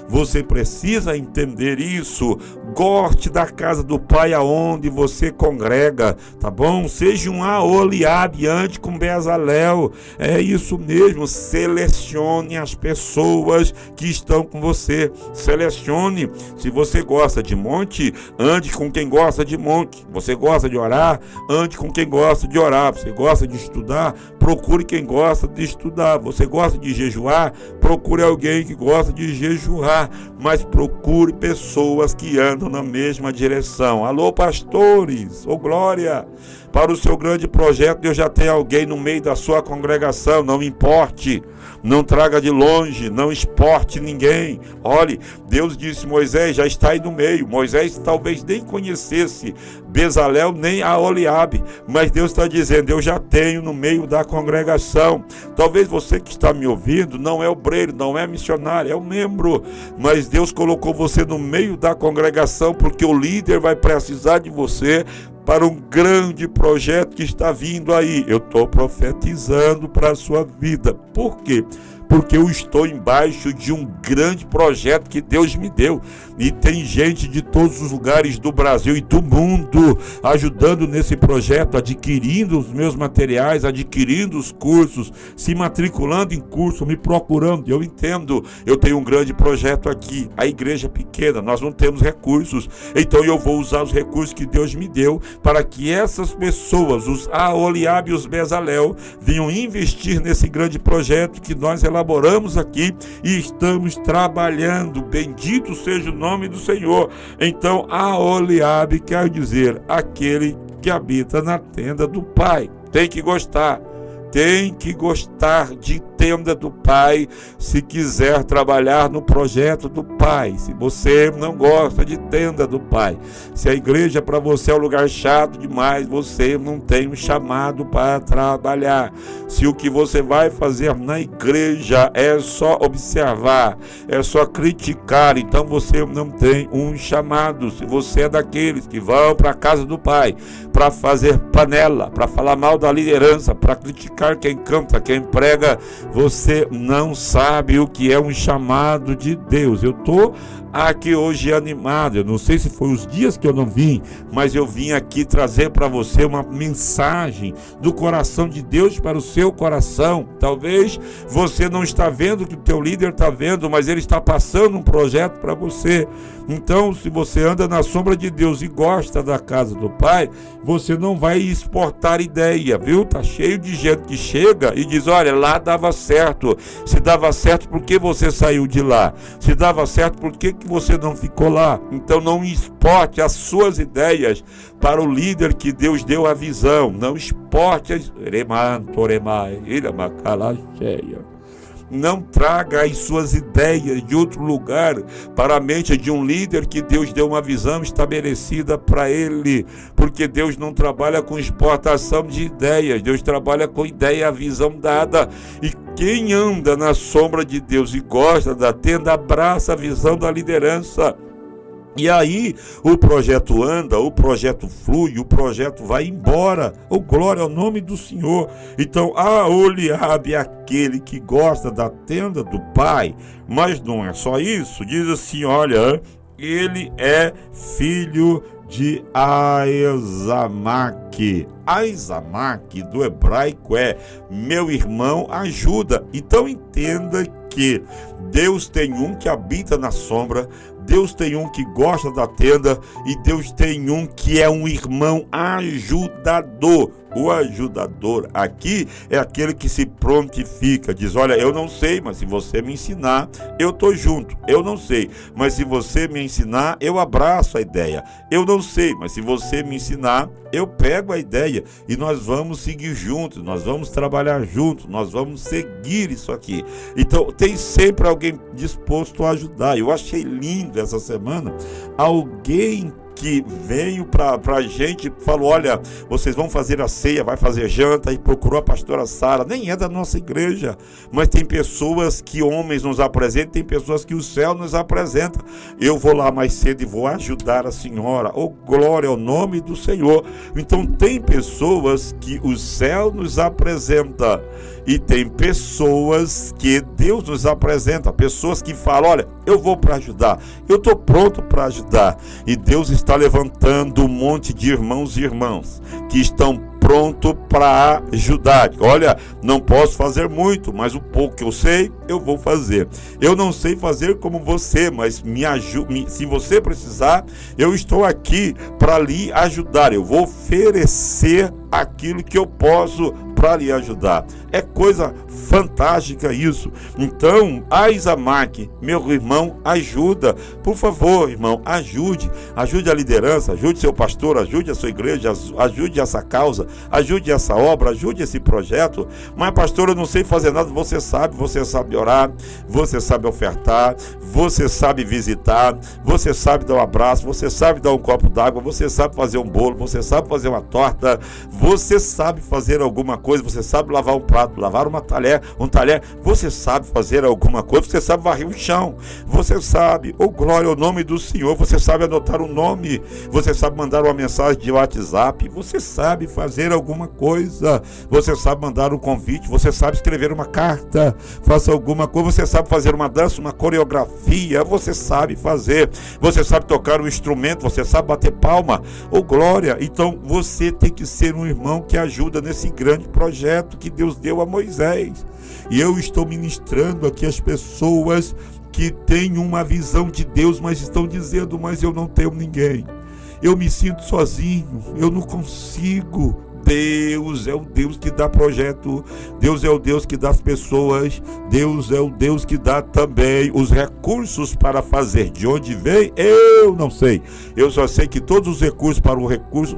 Você precisa entender isso. Goste da casa do Pai aonde você congrega, tá bom? Seja um Aholiabe, ande com Bezalel. É isso mesmo. Selecione as pessoas que estão com você. Selecione. Se você gosta de monte, ande com quem gosta de monte. Você gosta de orar, ande com quem gosta de orar. Você gosta de estudar, procure quem gosta de estudar. Você gosta de jejuar, procure alguém que gosta de jejuar, mas procure pessoas que andam na mesma direção. Alô, pastores, ô glória! Para o seu grande projeto, Deus já tem alguém no meio da sua congregação. Não importe, não traga de longe, não exporte ninguém. Olhe, Deus disse: Moisés já está aí no meio. Moisés talvez nem conhecesse Bezalel nem Aholiabe, mas Deus está dizendo: eu já tenho no meio da congregação. Talvez você que está me ouvindo não é obreiro, não é missionário, é um membro, mas Deus colocou você no meio da congregação porque o líder vai precisar de você para um grande projeto que está vindo aí. Eu estou profetizando para a sua vida. Por quê? Porque eu estou embaixo de um grande projeto que Deus me deu. E tem gente de todos os lugares do Brasil e do mundo ajudando nesse projeto, adquirindo os meus materiais, adquirindo os cursos, se matriculando em curso, me procurando. Eu entendo, eu tenho um grande projeto aqui. A igreja é pequena, nós não temos recursos. Então eu vou usar os recursos que Deus me deu para que essas pessoas, os Aholiabe e os Bezalel, venham investir nesse grande projeto que nós elaboramos aqui e estamos trabalhando. Bendito seja o nome do Senhor. Então, Aholiabe quer dizer aquele que habita na tenda do Pai. Tem que gostar de tenda do Pai se quiser trabalhar no projeto do Pai. Se você não gosta de tenda do Pai, se a igreja para você é um lugar chato demais, você não tem um chamado para trabalhar. Se o que você vai fazer na igreja é só observar, é só criticar, então você não tem um chamado. Se você é daqueles que vão para a casa do Pai para fazer panela, para falar mal da liderança, para criticar quem canta, quem prega, você não sabe o que é um chamado de Deus. Eu estou aqui hoje animado. Eu não sei se foi os dias que eu não vim, mas eu vim aqui trazer para você uma mensagem do coração de Deus para o seu coração. Talvez você não está vendo o que o teu líder está vendo, mas ele está passando um projeto para você. Então, se você anda na sombra de Deus e gosta da casa do Pai, você não vai exportar ideia, viu? Tá cheio de gente que chega e diz: olha, lá dava certo. Se dava certo, por que você saiu de lá? Se dava certo, por que você não ficou lá? Então não exporte as suas ideias para o líder que Deus deu a visão. Não exporte as... Não traga as suas ideias de outro lugar para a mente de um líder que Deus deu uma visão estabelecida para ele, porque Deus não trabalha com exportação de ideias, Deus trabalha com ideia, a visão dada. E quem anda na sombra de Deus e gosta da tenda, abraça a visão da liderança. E aí o projeto anda, o projeto flui, o projeto vai embora. Oh, glória ao nome do Senhor. Então, Aholiabe é aquele que gosta da tenda do Pai. Mas não é só isso. Diz assim, olha, ele é filho de Aizamaque. Aizamaque do hebraico é meu irmão ajuda. Então entenda que Deus tem um que habita na sombra, Deus tem um que gosta da tenda e Deus tem um que é um irmão ajudador. O ajudador aqui é aquele que se prontifica, diz: olha, eu não sei, mas se você me ensinar, eu estou junto. Eu não sei, mas se você me ensinar, eu abraço a ideia. Eu não sei, mas se você me ensinar, eu pego a ideia e nós vamos seguir juntos, nós vamos trabalhar juntos, nós vamos seguir isso aqui. Então tem sempre alguém disposto a ajudar. Eu achei lindo essa semana alguém que veio para a gente, falou: olha, vocês vão fazer a ceia, vai fazer janta, e procurou a pastora Sara. Nem é da nossa igreja, mas tem pessoas que homens nos apresentam, tem pessoas que o céu nos apresenta. Eu vou lá mais cedo e vou ajudar a senhora. Oh, glória ao nome do Senhor. Então tem pessoas que o céu nos apresenta e tem pessoas que Deus nos apresenta, pessoas que falam: olha, eu vou para ajudar, eu estou pronto para ajudar. E Deus está levantando um monte de irmãos e irmãs que estão prontos para ajudar. Olha, não posso fazer muito, mas o pouco que eu sei, eu vou fazer. Eu não sei fazer como você, mas me ajude. Se você precisar, eu estou aqui para lhe ajudar. Eu vou oferecer aquilo que eu posso para lhe ajudar. É coisa fantástica isso. Então, Aizamaque, meu irmão, ajuda. Por favor, irmão, ajude a liderança, ajude seu pastor, ajude a sua igreja, ajude essa causa, ajude essa obra, ajude esse projeto. Mas, pastor, eu não sei fazer nada. Você sabe orar, você sabe ofertar, você sabe visitar, você sabe dar um abraço, você sabe dar um copo d'água, você sabe fazer um bolo, você sabe fazer uma torta, você sabe fazer alguma coisa, você sabe lavar um prato, lavar um talher, você sabe fazer alguma coisa, você sabe varrer o chão, você sabe, oh glória ao nome do Senhor, você sabe anotar um nome, você sabe mandar uma mensagem de WhatsApp, você sabe fazer alguma coisa, você sabe mandar um convite, você sabe escrever uma carta, faça alguma coisa, você sabe fazer uma dança, uma coreografia, você sabe fazer, você sabe tocar um instrumento, você sabe bater palma, oh glória. Então você tem que ser um irmão que ajuda nesse grande projeto que Deus deu a Moisés. E eu estou ministrando aqui as pessoas que têm uma visão de Deus, mas estão dizendo: mas eu não tenho ninguém, eu me sinto sozinho, eu não consigo. Deus é o Deus que dá projeto, Deus é o Deus que dá as pessoas, Deus é o Deus que dá também os recursos para fazer. De onde vem, eu não sei. Eu só sei que todos os recursos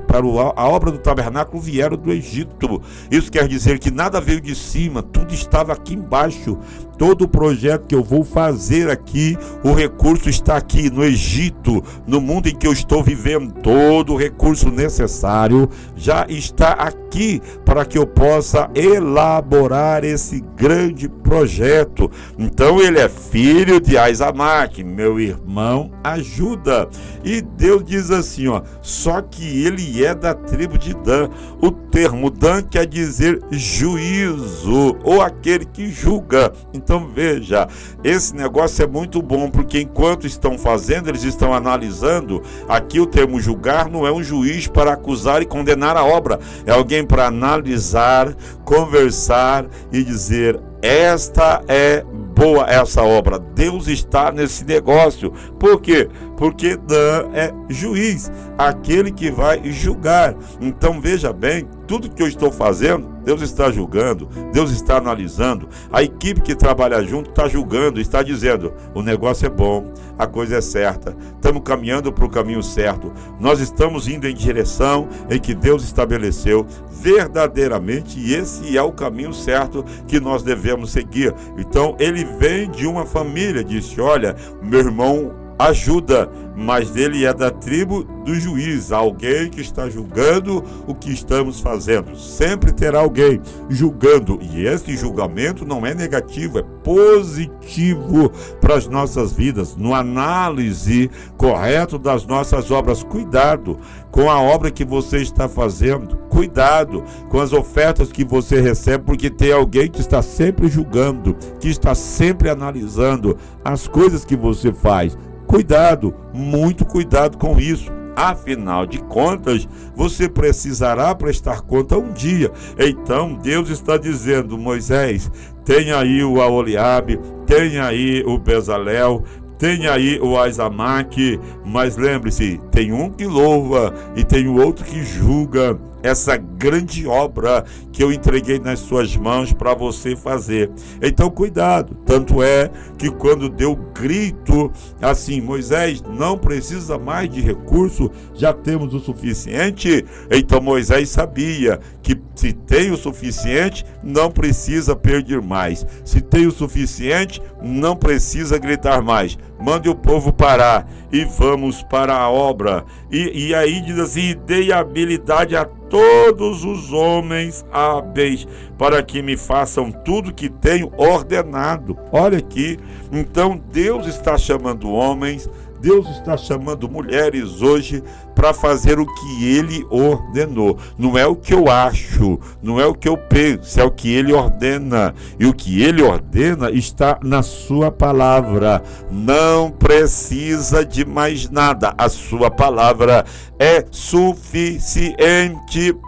para a obra do tabernáculo vieram do Egito. Isso quer dizer que nada veio de cima, tudo estava aqui embaixo. Todo o projeto que eu vou fazer aqui, o recurso está aqui no Egito, no mundo em que eu estou vivendo. Todo o recurso necessário já está aqui para que eu possa elaborar esse grande projeto. Então ele é filho de Aizamaque, meu irmão ajuda. E Deus diz assim, ó: só que ele é da tribo de Dan. O termo Dan quer dizer juízo, ou aquele que julga. Então veja, esse negócio é muito bom, porque enquanto estão fazendo, eles estão analisando. Aqui o termo julgar não é um juiz para acusar e condenar a obra, é alguém para analisar, conversar e dizer: esta é boa, essa obra, Deus está nesse negócio. Por quê? Porque Dan é juiz, aquele que vai julgar. Então veja bem, tudo que eu estou fazendo, Deus está julgando, Deus está analisando. A equipe que trabalha junto está julgando, está dizendo: o negócio é bom, a coisa é certa, estamos caminhando para o caminho certo, nós estamos indo em direção em que Deus estabeleceu verdadeiramente, e esse é o caminho certo que nós devemos seguir. Então ele vem de uma família, disse: olha, meu irmão ajuda, mas ele é da tribo do juiz, alguém que está julgando o que estamos fazendo. Sempre terá alguém julgando, e esse julgamento não é negativo, é positivo para as nossas vidas, no análise correto das nossas obras. Cuidado com a obra que você está fazendo, cuidado com as ofertas que você recebe, porque tem alguém que está sempre julgando, que está sempre analisando as coisas que você faz. Cuidado, muito cuidado com isso. Afinal de contas, você precisará prestar conta um dia. Então Deus está dizendo: Moisés, tem aí o Aholiabe, tem aí o Bezalel, tem aí o Aizamaque, mas lembre-se, tem um que louva e tem o outro que julga essa grande obra que eu entreguei nas suas mãos para você fazer. Então cuidado, tanto é que quando deu grito assim: Moisés, não precisa mais de recurso, já temos o suficiente. Então Moisés sabia que se tem o suficiente, não precisa pedir mais. Se tem o suficiente, não precisa gritar mais. Mande o povo parar e vamos para a obra. E aí diz assim: dei habilidade a todos os homens hábeis para que me façam tudo que tenho ordenado. Olha aqui, então Deus está chamando homens, Deus está chamando mulheres hoje para fazer o que Ele ordenou. Não é o que eu acho, não é o que eu penso, é o que Ele ordena. E o que Ele ordena está na sua palavra. Não precisa de mais nada. A sua palavra é suficiente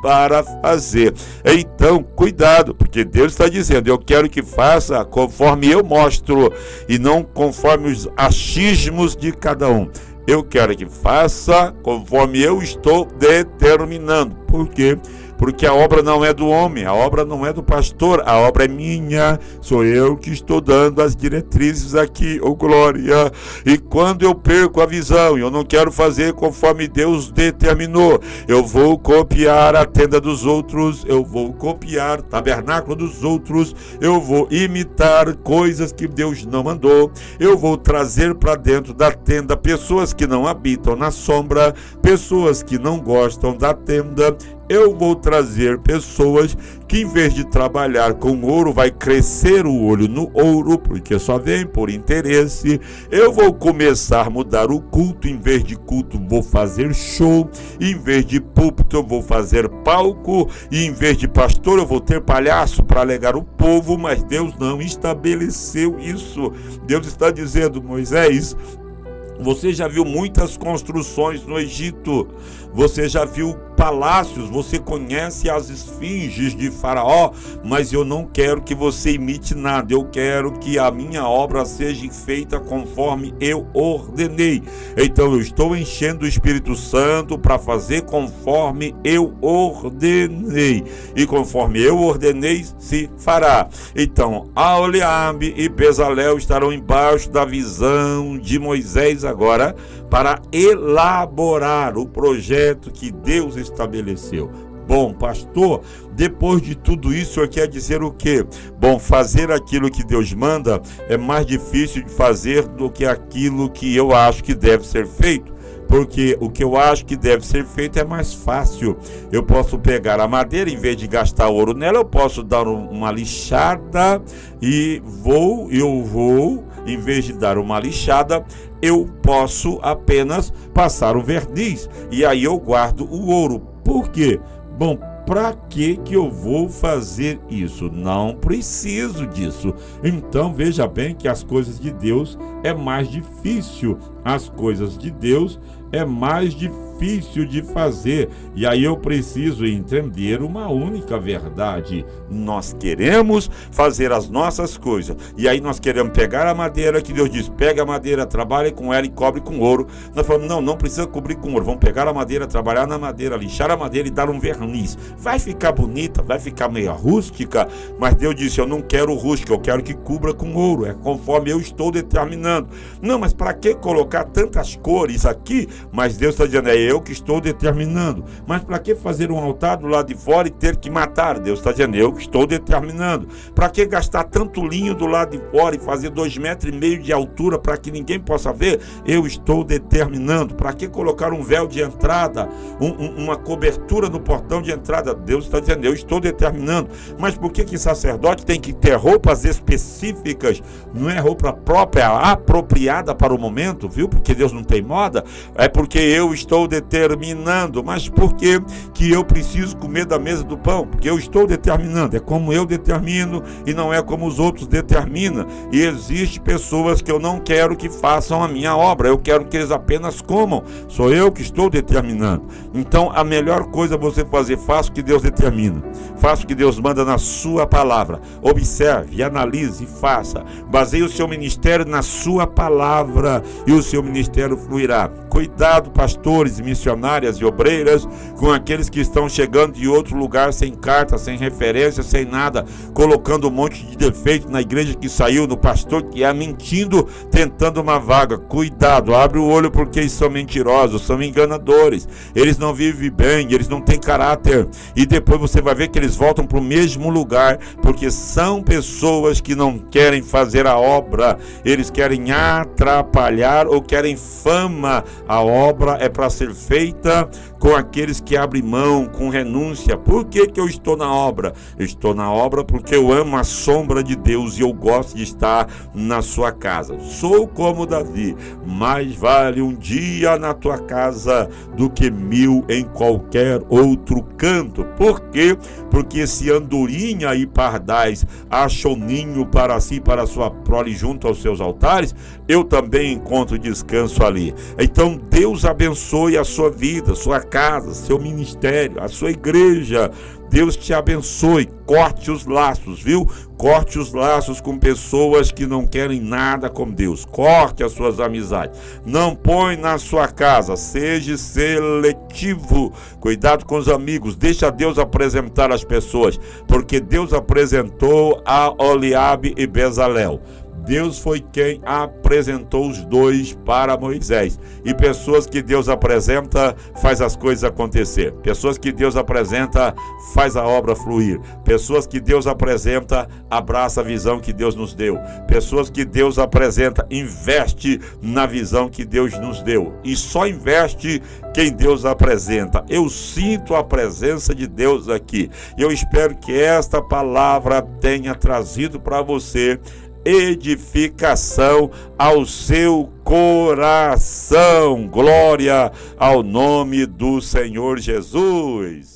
para fazer. Então, cuidado, porque Deus está dizendo: eu quero que faça conforme eu mostro e não conforme os achismos de cada um. Eu quero que faça conforme eu estou determinando. Por quê? Porque a obra não é do homem, a obra não é do pastor, a obra é minha, sou eu que estou dando as diretrizes aqui, oh glória. E quando eu perco a visão, eu não quero fazer conforme Deus determinou, eu vou copiar a tenda dos outros, eu vou copiar o tabernáculo dos outros, eu vou imitar coisas que Deus não mandou, eu vou trazer para dentro da tenda pessoas que não habitam na sombra, pessoas que não gostam da tenda. Eu vou trazer pessoas que, em vez de trabalhar com ouro, vai crescer o olho no ouro, porque só vem por interesse. Eu vou começar a mudar o culto. Em vez de culto, vou fazer show. Em vez de púlpito, eu vou fazer palco. E em vez de pastor, eu vou ter palhaço para alegar o povo. Mas Deus não estabeleceu isso. Deus está dizendo: Moisés, você já viu muitas construções no Egito, você já viu palácios, você conhece as esfinges de Faraó, mas eu não quero que você imite nada, eu quero que a minha obra seja feita conforme eu ordenei. Então eu estou enchendo o Espírito Santo para fazer conforme eu ordenei, e conforme eu ordenei se fará. Então Aholiabe e Bezalel estarão embaixo da visão de Moisés agora, para elaborar o projeto que Deus estabeleceu. Bom, pastor, depois de tudo isso, o senhor quer dizer o quê? Bom, fazer aquilo que Deus manda é mais difícil de fazer do que aquilo que eu acho que deve ser feito. Porque o que eu acho que deve ser feito é mais fácil. Eu posso pegar a madeira, em vez de gastar ouro nela, eu posso dar uma lixada e eu vou, em vez de dar uma lixada, eu posso apenas passar o verniz. E aí eu guardo o ouro. Por quê? Bom, Para que eu vou fazer isso? Não preciso disso. Então veja bem que as coisas de Deus é mais difícil. As coisas de Deus é mais difícil de fazer. E aí eu preciso entender uma única verdade. Nós queremos fazer as nossas coisas. E aí nós queremos pegar a madeira, que Deus diz, pega a madeira, trabalhe com ela e cobre com ouro. Nós falamos, não precisa cobrir com ouro. Vamos pegar a madeira, trabalhar na madeira, lixar a madeira e dar um verniz. Vai ficar bonita, vai ficar meio rústica, mas Deus disse, eu não quero rústica, eu quero que cubra com ouro. É conforme eu estou determinando. Não, mas para que colocar tantas cores aqui? Mas Deus está dizendo, é eu que estou determinando. Mas para que fazer um altar do lado de fora e ter que matar? Deus está dizendo, eu que estou determinando. Para que gastar tanto linho do lado de fora e fazer 2,5 metros de altura para que ninguém possa ver? Eu estou determinando. Para que colocar um véu de entrada, uma cobertura no portão de entrada? Deus está dizendo, eu estou determinando. Mas por que sacerdote tem que ter roupas específicas? Não é roupa própria, apropriada para o momento, viu? Porque Deus não tem moda. É porque eu estou determinando. Mas por que eu preciso comer da mesa do pão? Porque eu estou determinando. É como eu determino e não é como os outros determinam. E existem pessoas que eu não quero que façam a minha obra. Eu quero que eles apenas comam. Sou eu que estou determinando. Então a melhor coisa é você fazer, faça o que Deus determina. Faça o que Deus manda na sua palavra. Observe, analise e faça. Baseie o seu ministério na sua palavra e o seu ministério fluirá. Cuidado, pastores, missionárias e obreiras, com aqueles que estão chegando de outro lugar sem carta, sem referência, sem nada, colocando um monte de defeito na igreja que saiu, no pastor que é mentindo, tentando uma vaga. Cuidado, abre o olho, porque eles são mentirosos, são enganadores, eles não vivem bem, eles não têm caráter, e depois você vai ver que eles voltam para o mesmo lugar, porque são pessoas que não querem fazer a obra, eles querem atrapalhar ou querem fama. A obra é para ser feita com aqueles que abrem mão, com renúncia. Por que eu estou na obra? Eu estou na obra porque eu amo a sombra de Deus e eu gosto de estar na sua casa. Sou como Davi, mais vale um dia na tua casa do que 1000 em qualquer outro canto. Por quê? Porque se andorinha e pardais acham ninho para si, para a sua prole junto aos seus altares, eu também encontro descanso ali. Então Deus abençoe a sua vida, sua casa, seu ministério, a sua igreja. Deus te abençoe. Corte os laços, viu? Corte os laços com pessoas que não querem nada com Deus. Corte as suas amizades. Não põe na sua casa. Seja seletivo. Cuidado com os amigos. Deixa Deus apresentar as pessoas. Porque Deus apresentou a Oliabe e Bezalel. Deus foi quem apresentou os dois para Moisés. E pessoas que Deus apresenta, faz as coisas acontecer. Pessoas que Deus apresenta, faz a obra fluir. Pessoas que Deus apresenta, abraça a visão que Deus nos deu. Pessoas que Deus apresenta, investe na visão que Deus nos deu. E só investe quem Deus apresenta. Eu sinto a presença de Deus aqui. Eu espero que esta palavra tenha trazido para você edificação ao seu coração. Glória ao nome do Senhor Jesus.